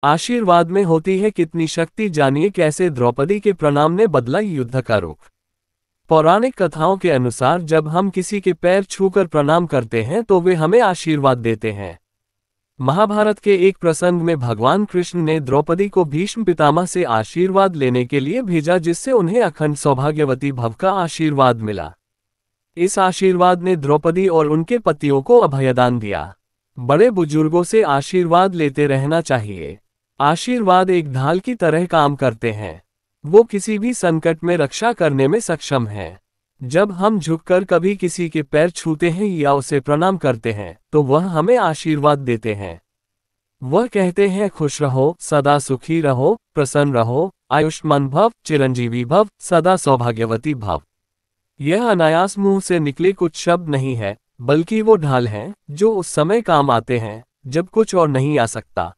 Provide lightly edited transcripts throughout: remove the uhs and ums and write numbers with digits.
आशीर्वाद में होती है कितनी शक्ति, जानिए कैसे द्रौपदी के प्रणाम ने बदला युद्ध का रुख। पौराणिक कथाओं के अनुसार जब हम किसी के पैर छूकर प्रणाम करते हैं तो वे हमें आशीर्वाद देते हैं। महाभारत के एक प्रसंग में भगवान कृष्ण ने द्रौपदी को भीष्म पितामह से आशीर्वाद लेने के लिए भेजा, जिससे उन्हें अखंड सौभाग्यवती भव का आशीर्वाद मिला। इस आशीर्वाद ने द्रौपदी और उनके पतियों को अभयदान दिया। बड़े बुजुर्गों से आशीर्वाद लेते रहना चाहिए। आशीर्वाद एक ढाल की तरह काम करते हैं। वो किसी भी संकट में रक्षा करने में सक्षम है। जब हम झुककर कभी किसी के पैर छूते हैं या उसे प्रणाम करते हैं तो वह हमें आशीर्वाद देते हैं। वह कहते हैं, खुश रहो, सदा सुखी रहो, प्रसन्न रहो, आयुष्मान भव, चिरंजीवी भव, सदा सौभाग्यवती भव। यह अनायास मुंह से निकले कुछ शब्द नहीं है, बल्कि वो ढाल हैं जो उस समय काम आते हैं जब कुछ और नहीं आ सकता।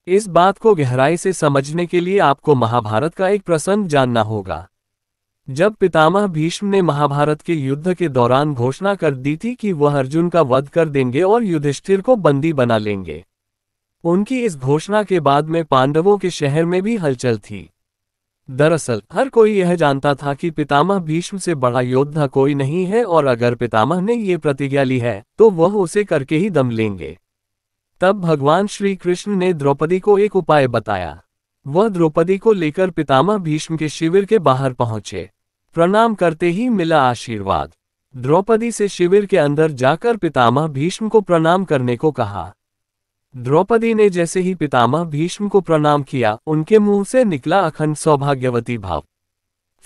इस बात को गहराई से समझने के लिए आपको महाभारत का एक प्रसंग जानना होगा। जब पितामह भीष्म ने महाभारत के युद्ध के दौरान घोषणा कर दी थी कि वह अर्जुन का वध कर देंगे और युधिष्ठिर को बंदी बना लेंगे। उनकी इस घोषणा के बाद में पांडवों के शहर में भी हलचल थी। दरअसल हर कोई यह जानता था कि पितामह भीष्म से बड़ा योद्धा कोई नहीं है और अगर पितामह ने ये प्रतिज्ञा ली है तो वह उसे करके ही दम लेंगे। तब भगवान श्री कृष्ण ने द्रौपदी को एक उपाय बताया। वह द्रौपदी को लेकर पितामह भीष्म के शिविर के बाहर पहुंचे। प्रणाम करते ही मिला आशीर्वाद। द्रौपदी से शिविर के अंदर जाकर पितामह भीष्म को प्रणाम करने को कहा। द्रौपदी ने जैसे ही पितामह भीष्म को प्रणाम किया, उनके मुंह से निकला अखंड सौभाग्यवती भाव।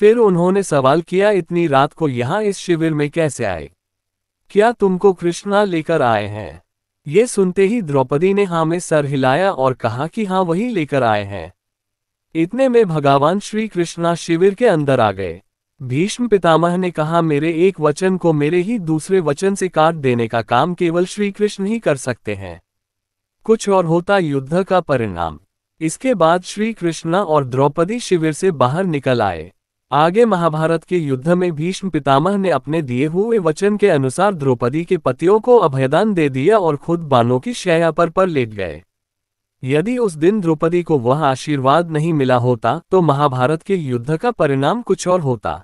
फिर उन्होंने सवाल किया, इतनी रात को यहाँ इस शिविर में कैसे आए? क्या तुमको कृष्णा लेकर आए हैं? ये सुनते ही द्रौपदी ने हाँ में सर हिलाया और कहा कि हाँ, वही लेकर आए हैं। इतने में भगवान श्री कृष्णा शिविर के अंदर आ गए। भीष्म पितामह ने कहा, मेरे एक वचन को मेरे ही दूसरे वचन से काट देने का काम केवल श्री कृष्ण ही कर सकते हैं। कुछ और होता युद्ध का परिणाम। इसके बाद श्री कृष्णा और द्रौपदी शिविर से बाहर निकल आए। आगे महाभारत के युद्ध में भीष्म पितामह ने अपने दिए हुए वचन के अनुसार द्रौपदी के पतियों को अभयदान दे दिया और खुद बाणों की शैया पर लेट गए। यदि उस दिन द्रौपदी को वह आशीर्वाद नहीं मिला होता तो महाभारत के युद्ध का परिणाम कुछ और होता।